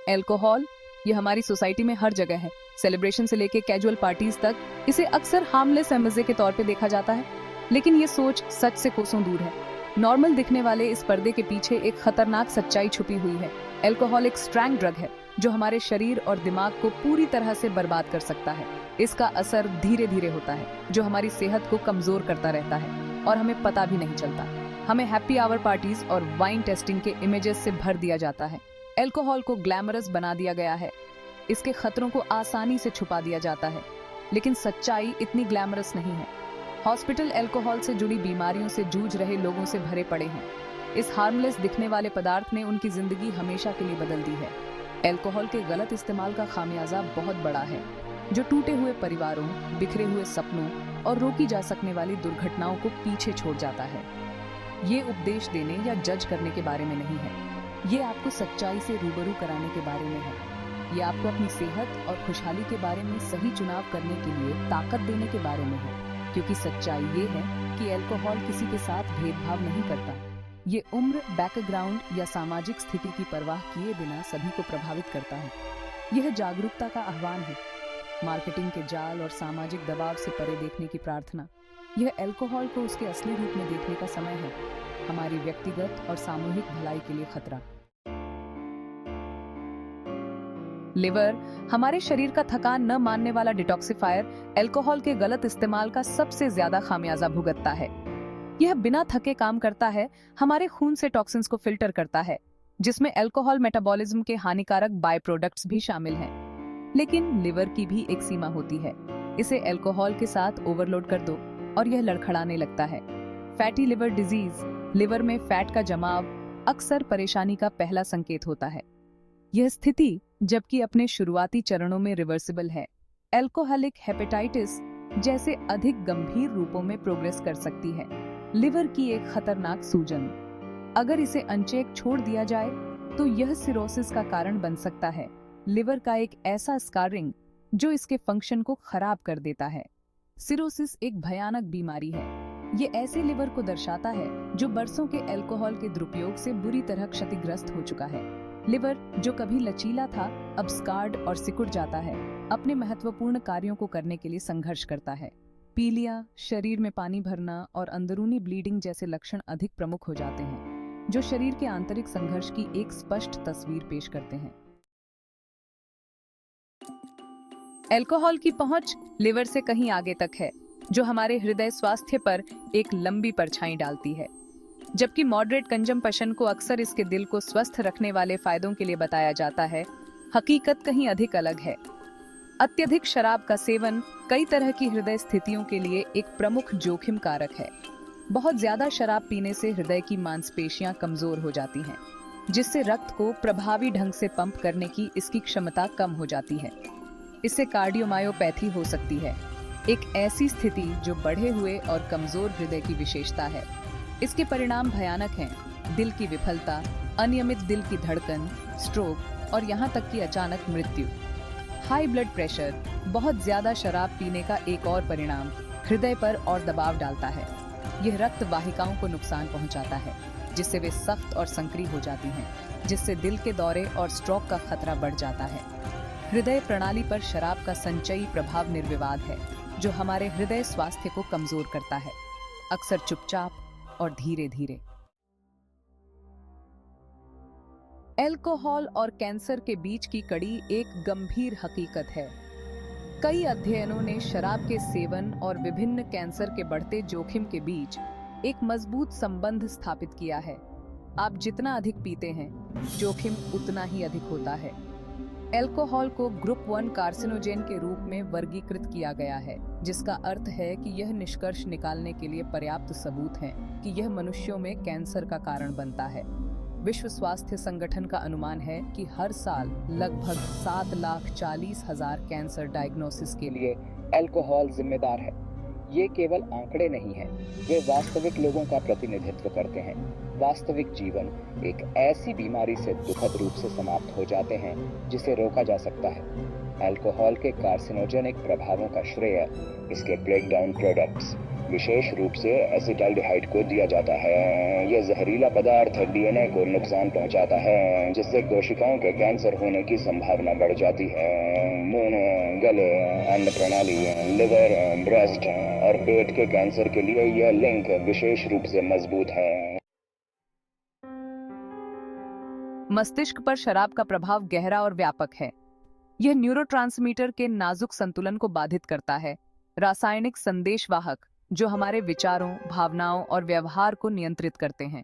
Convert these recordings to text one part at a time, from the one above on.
Alcohol ये हमारी society में हर जगह है। सेलिब्रेशन से लेके कैजुअल पार्टीज तक इसे अक्सर हार्मलेस मजे के तौर पे देखा जाता है, लेकिन ये सोच सच से कोसों दूर है। नॉर्मल दिखने वाले इस पर्दे के पीछे एक खतरनाक सच्चाई छुपी हुई है। अल्कोहल एक स्ट्रैंग ड्रग है जो हमारे शरीर और दिमाग को पूरी तरह से बर्बाद कर सकता है। इसका असर धीरे धीरे होता है, जो हमारी सेहत को कमजोर करता रहता है और हमें पता भी नहीं चलता। हमें हैप्पी आवर पार्टीज और वाइन टेस्टिंग के इमेजेस से भर दिया जाता है। अल्कोहल को ग्लैमरस बना दिया गया है, इसके खतरों को आसानी से छुपा दिया जाता है, लेकिन सच्चाई इतनी ग्लैमरस नहीं है। हॉस्पिटल अल्कोहल से जुड़ी बीमारियों से जूझ रहे लोगों से भरे पड़े हैं। इस हार्मलेस दिखने वाले पदार्थ ने उनकी जिंदगी हमेशा के लिए बदल दी है। अल्कोहल के गलत इस्तेमाल का खामियाजा बहुत बड़ा है, जो टूटे हुए परिवारों, बिखरे हुए सपनों और रोकी जा सकने वाली दुर्घटनाओं को पीछे छोड़ जाता है। ये उपदेश देने या जज करने के बारे में नहीं है, ये आपको सच्चाई से रूबरू कराने के बारे में है। ये आपको अपनी सेहत और खुशहाली के बारे में सही चुनाव करने के लिए ताकत देने के बारे में है, क्योंकि सच्चाई ये है कि अल्कोहल किसी के साथ भेदभाव नहीं करता। ये उम्र, बैकग्राउंड या सामाजिक स्थिति की परवाह किए बिना सभी को प्रभावित करता है। यह जागरूकता का आह्वान है, मार्केटिंग के जाल और सामाजिक दबाव से परे देखने की प्रार्थना। यह अल्कोहल को उसके असली रूप में देखने का समय है, हमारी व्यक्तिगत और सामूहिक भलाई के लिए खतरा। लिवर, हमारे शरीर का थकान न मानने वाला डिटॉक्सिफायर, अल्कोहल के गलत इस्तेमाल का सबसे ज्यादा खामियाजा भुगतता है। यह बिना थके काम करता है, हमारे खून से टॉक्सिन्स को फिल्टर करता है, जिसमें अल्कोहल मेटाबॉलिज्म के हानिकारक बाय प्रोडक्ट्स भी शामिल हैं। लेकिन लिवर की भी एक सीमा होती है। इसे अल्कोहल के साथ ओवरलोड कर दो और यह लड़खड़ाने लगता है। फैटी लिवर डिजीज, लिवर में फैट का जमाव अक्सर परेशानी का पहला संकेत होता है। यह स्थिति जबकि अपने शुरुआती चरणों में रिवर्सिबल है, अल्कोहलिक हेपेटाइटिस जैसे अधिक गंभीर रूपों में प्रोग्रेस कर सकती है। लिवर की एक खतरनाक सूजन, अगर इसे अनचेक छोड़ दिया जाए तो यह सिरोसिस का कारण बन सकता है। लिवर का एक ऐसा स्कारिंग जो इसके फंक्शन को खराब कर देता है। सिरोसिस एक भयानक बीमारी है। ये ऐसे लिवर को दर्शाता है जो बरसों के अल्कोहल के दुरुपयोग से बुरी तरह क्षतिग्रस्त हो चुका है। लिवर जो कभी लचीला था, अब स्कार्ड और सिकुड़ जाता है, अपने महत्वपूर्ण कार्यों को करने के लिए संघर्ष करता है। पीलिया, शरीर में पानी भरना और अंदरूनी ब्लीडिंग जैसे लक्षण अधिक प्रमुख हो जाते हैं, जो शरीर के आंतरिक संघर्ष की एक स्पष्ट तस्वीर पेश करते हैं। अल्कोहल की पहुंच लिवर से कहीं आगे तक है, जो हमारे हृदय स्वास्थ्य पर एक लंबी परछाई डालती है। जबकि मॉडरेट कंजम्पशन को अक्सर इसके दिल को स्वस्थ रखने वाले फायदों के लिए बताया जाता है, हकीकत कहीं अधिक अलग है। अत्यधिक शराब का सेवन कई तरह की हृदय स्थितियों के लिए एक प्रमुख जोखिम कारक है। बहुत ज्यादा शराब पीने से हृदय की मांसपेशियां कमजोर हो जाती हैं, जिससे रक्त को प्रभावी ढंग से पंप करने की इसकी क्षमता कम हो जाती है। इससे कार्डियोमायोपैथी हो सकती है, एक ऐसी स्थिति जो बढ़े हुए और कमजोर हृदय की विशेषता है। इसके परिणाम भयानक हैं, दिल की विफलता, अनियमित दिल की धड़कन, स्ट्रोक और यहाँ तक कि अचानक मृत्यु। हाई ब्लड प्रेशर, बहुत ज्यादा शराब पीने का एक और परिणाम, हृदय पर और दबाव डालता है। यह रक्त वाहिकाओं को नुकसान पहुंचाता है, जिससे वे सख्त और संकरी हो जाती हैं, जिससे दिल के दौरे और स्ट्रोक का खतरा बढ़ जाता है। हृदय प्रणाली पर शराब का संचयी प्रभाव निर्विवाद है, जो हमारे हृदय स्वास्थ्य को कमजोर करता है, अक्सर चुपचाप और धीरे धीरे। अल्कोहल और कैंसर के बीच की कड़ी एक गंभीर हकीकत है। कई अध्ययनों ने शराब के सेवन और विभिन्न कैंसर के बढ़ते जोखिम के बीच एक मजबूत संबंध स्थापित किया है। आप जितना अधिक पीते हैं, जोखिम उतना ही अधिक होता है। अल्कोहल को ग्रुप 1 कार्सिनोजेन के रूप में वर्गीकृत किया गया है, जिसका अर्थ है कि यह निष्कर्ष निकालने के लिए पर्याप्त सबूत हैं कि यह मनुष्यों में कैंसर का कारण बनता है। विश्व स्वास्थ्य संगठन का अनुमान है कि हर साल लगभग 7,40,000 कैंसर डायग्नोसिस के लिए अल्कोहल जिम्मेदार है। ये केवल आंकड़े नहीं हैं, वे वास्तविक लोगों का प्रतिनिधित्व करते हैं। वास्तविक जीवन एक ऐसी बीमारी से दुखद रूप से समाप्त हो जाते हैं जिसे रोका जा सकता है। अल्कोहल के कार्सिनोजेनिक प्रभावों का श्रेय इसके ब्रेकडाउन प्रोडक्ट्स विशेष रूप से एसिटाल्डिहाइड को दिया जाता है। यह जहरीला पदार्थ डीएनए को नुकसान पहुंचाता है, जिससे कोशिकाओं के कैंसर होने की संभावना बढ़ जाती है। मुंह, गले, अन्न प्रणाली, लिवर, ब्रेस्ट और पेट के कैंसर के लिए यह लिंक विशेष रूप से मजबूत है। मस्तिष्क पर शराब का प्रभाव गहरा और व्यापक है। यह न्यूरोट्रांसमीटर के नाजुक संतुलन को बाधित करता है, रासायनिक संदेशवाहक जो हमारे विचारों, भावनाओं और व्यवहार को नियंत्रित करते हैं।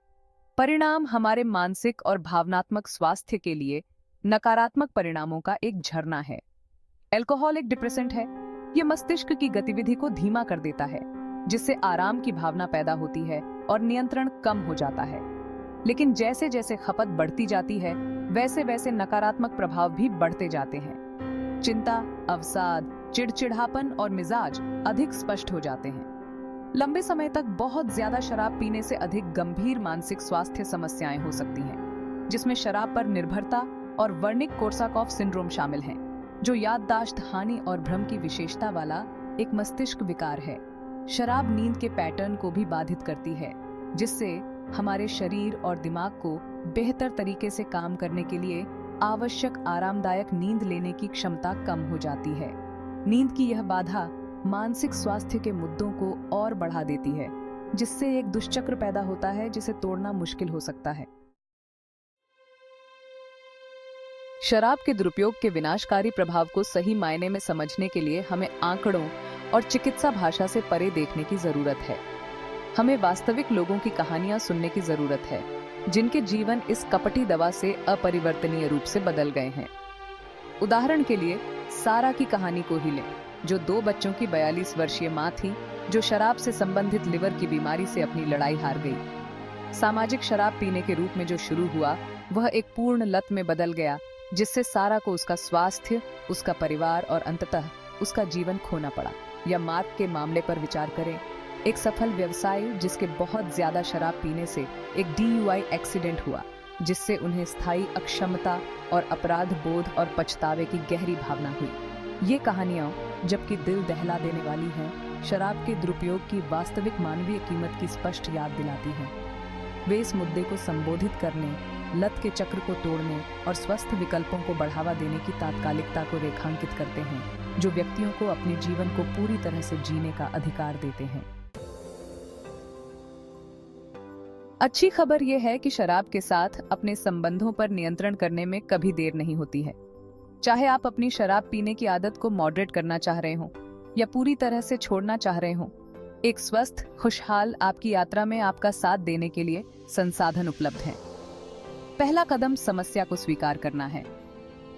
परिणाम हमारे मानसिक और भावनात्मक स्वास्थ्य के लिए नकारात्मक परिणामों का एक झरना है। अल्कोहल एक डिप्रेसेंट है। यह मस्तिष्क की गतिविधि को धीमा कर देता है, जिससे आराम की भावना पैदा होती है और नियंत्रण कम हो जाता है। लेकिन जैसे जैसे खपत बढ़ती जाती है, वैसे वैसे नकारात्मक प्रभाव भी बढ़ते जाते हैं। चिंता, अवसाद, चिड़चिड़ापन और मिजाज अधिक स्पष्ट हो जाते हैं। लंबे समय तक बहुत ज्यादा शराब पीने से अधिक गंभीर मानसिक स्वास्थ्य समस्याएं हो सकती हैं, जिसमें शराब पर निर्भरता और वर्निक कोर्साकॉफ सिंड्रोम शामिल हैं, जो याददाश्त हानि और भ्रम की विशेषता वाला एक मस्तिष्क विकार है। शराब नींद के पैटर्न को भी बाधित करती है, जिससे हमारे शरीर और दिमाग को बेहतर तरीके से काम करने के लिए आवश्यक आरामदायक नींद लेने की क्षमता कम हो जाती है। नींद की यह बाधा मानसिक स्वास्थ्य के मुद्दों को और बढ़ा देती है, जिससे एक दुष्चक्र पैदा होता है जिसे तोड़ना मुश्किल हो सकता है। शराब के दुरुपयोग के विनाशकारी प्रभाव को सही मायने में समझने के लिए हमें आंकड़ों और चिकित्सा भाषा से परे देखने की जरूरत है। हमें वास्तविक लोगों की कहानियां सुनने की जरूरत है, जिनके जीवन इस कपटी दवा से अपरिवर्तनीय रूप से बदल गए हैं। उदाहरण के लिए सारा की कहानी को ही लें, जो 2 बच्चों की 42 वर्षीय मां थी, जो शराब से संबंधित लिवर की बीमारी से अपनी लड़ाई हार गई। सामाजिक शराब पीने के रूप में जो शुरू हुआ, वह एक पूर्ण लत में बदल गया, जिससे सारा को उसका स्वास्थ्य, उसका परिवार और अंततः उसका जीवन खोना पड़ा। या मार्क के मामले पर विचार करें, एक सफल व्यवसायी जिसके बहुत ज्यादा शराब पीने से एक DUI एक्सीडेंट हुआ, जिससे उन्हें स्थायी अक्षमता और अपराध बोध और पछतावे की गहरी भावना हुई। ये कहानियां, जबकि दिल दहला देने वाली हैं, शराब के दुरुपयोग की वास्तविक मानवीय कीमत की स्पष्ट याद दिलाती हैं। वे इस मुद्दे को संबोधित करने, लत के चक्र को तोड़ने और स्वस्थ विकल्पों को बढ़ावा देने की तात्कालिकता को रेखांकित करते हैं, जो व्यक्तियों को अपने जीवन को पूरी तरह से जीने का अधिकार देते हैं। अच्छी खबर यह है कि शराब के साथ अपने संबंधों पर नियंत्रण करने में कभी देर नहीं होती है। चाहे आप अपनी शराब पीने की आदत को मॉडरेट करना चाह रहे हो या पूरी तरह से छोड़ना चाह रहे हो, एक स्वस्थ, खुशहाल आपकी यात्रा में आपका साथ देने के लिए संसाधन उपलब्ध हैं। पहला कदम समस्या को स्वीकार करना है।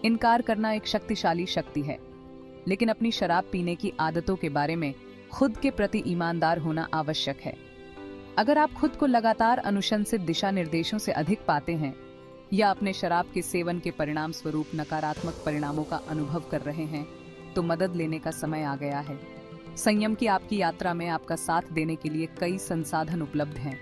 इनकार करना एक शक्तिशाली शक्ति है, लेकिन अपनी शराब पीने की आदतों के बारे में खुद के प्रति ईमानदार होना आवश्यक है। अगर आप खुद को लगातार अनुशंसित दिशा निर्देशों से अधिक पाते हैं या अपने शराब के सेवन के परिणाम स्वरूप नकारात्मक परिणामों का अनुभव कर रहे हैं, तो मदद लेने का समय आ गया है। संयम की आपकी यात्रा में आपका साथ देने के लिए कई संसाधन उपलब्ध हैं।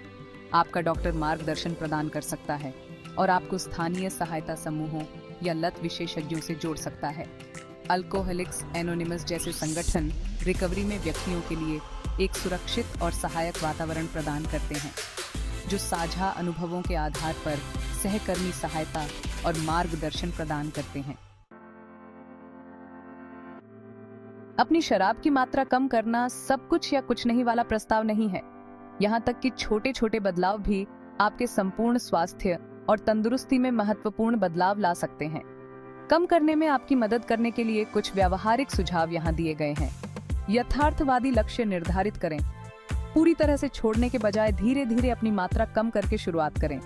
आपका डॉक्टर मार्गदर्शन प्रदान कर सकता है और आपको स्थानीय सहायता समूहों या लत विशेषज्ञों से जोड़ सकता है। अल्कोहलिक्स एनोनिमस जैसे संगठन रिकवरी में व्यक्तियों के लिए एक सुरक्षित और सहायक वातावरण प्रदान करते हैं, जो साझा अनुभवों के आधार पर सहकर्मी सहायता और मार्गदर्शन प्रदान करते हैं। अपनी शराब की मात्रा कम करना सब कुछ या कुछ नहीं वाला प्रस्ताव नहीं है। यहाँ तक कि छोटे छोटे बदलाव भी आपके संपूर्ण स्वास्थ्य और तंदुरुस्ती में महत्वपूर्ण बदलाव ला सकते हैं। कम करने में आपकी मदद करने के लिए कुछ व्यावहारिक सुझाव यहाँ दिए गए हैं। यथार्थवादी लक्ष्य निर्धारित करें। पूरी तरह से छोड़ने के बजाय धीरे धीरे अपनी मात्रा कम करके शुरुआत करें।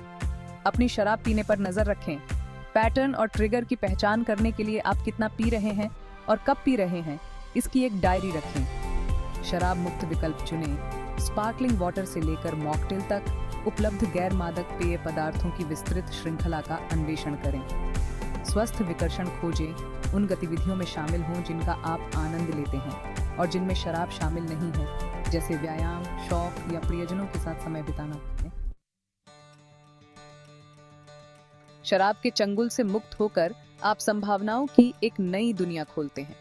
अपनी शराब पीने पर नजर रखें। पैटर्न और ट्रिगर की पहचान करने के लिए आप कितना पी रहे हैं और कब पी रहे हैं, इसकी एक डायरी रखें। शराब मुक्त विकल्प चुनें। स्पार्कलिंग वाटर से लेकर मॉकटेल तक उपलब्ध गैर मादक पेय पदार्थों की विस्तृत श्रृंखला का अन्वेषण करें। स्वस्थ विकर्षण खोजें। उन गतिविधियों में शामिल हों जिनका आप आनंद लेते हैं और जिनमें शराब शामिल नहीं है, जैसे व्यायाम, शौक या प्रियजनों के साथ समय बिताना। शराब के चंगुल से मुक्त होकर आप संभावनाओं की एक नई दुनिया खोलते हैं।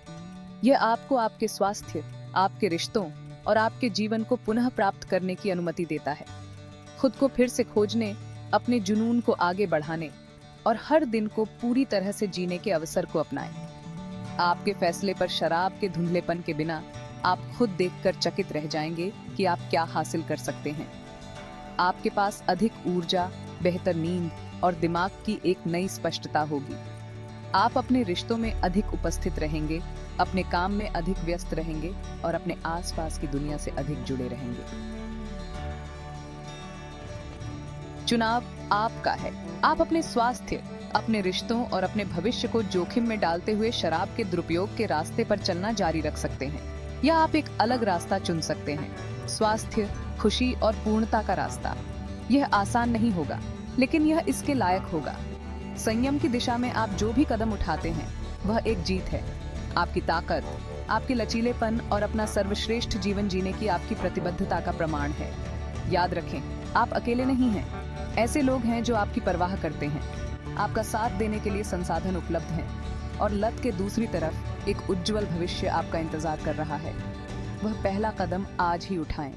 यह आपको आपके स्वास्थ्य, आपके रिश्तों और आपके जीवन को पुनः प्राप्त करने की अनुमति देता है। खुद को फिर से खोजने, अपने जुनून को आगे बढ़ाने और हर दिन को पूरी तरह से जीने के अवसर को अपनाएं। आपके फैसले पर शराब के धुंधलेपन के बिना आप खुद देखकर चकित रह जाएंगे कि आप क्या हासिल कर सकते हैं। आपके पास अधिक ऊर्जा, बेहतर नींद और दिमाग की एक नई स्पष्टता होगी। आप अपने रिश्तों में अधिक उपस्थित रहेंगे, अपने काम में अधिक व्यस्त रहेंगे और अपने आसपास की दुनिया से अधिक जुड़े रहेंगे। चुनाव आपका है। आप अपने स्वास्थ्य, अपने रिश्तों और अपने भविष्य को जोखिम में डालते हुए शराब के दुरुपयोग के रास्ते पर चलना जारी रख सकते हैं, या आप एक अलग रास्ता चुन सकते हैं, स्वास्थ्य, खुशी और पूर्णता का रास्ता। यह आसान नहीं होगा, लेकिन यह इसके लायक होगा। संयम की दिशा में आप जो भी कदम उठाते हैं, वह एक जीत है। आपकी ताकत, आपके लचीलेपन और अपना सर्वश्रेष्ठ जीवन जीने की आपकी प्रतिबद्धता का प्रमाण है। याद रखें, आप अकेले नहीं हैं। ऐसे लोग हैं जो आपकी परवाह करते हैं, आपका साथ देने के लिए संसाधन उपलब्ध हैं और लत के दूसरी तरफ एक उज्जवल भविष्य आपका इंतजार कर रहा है। वह पहला कदम आज ही उठाएं।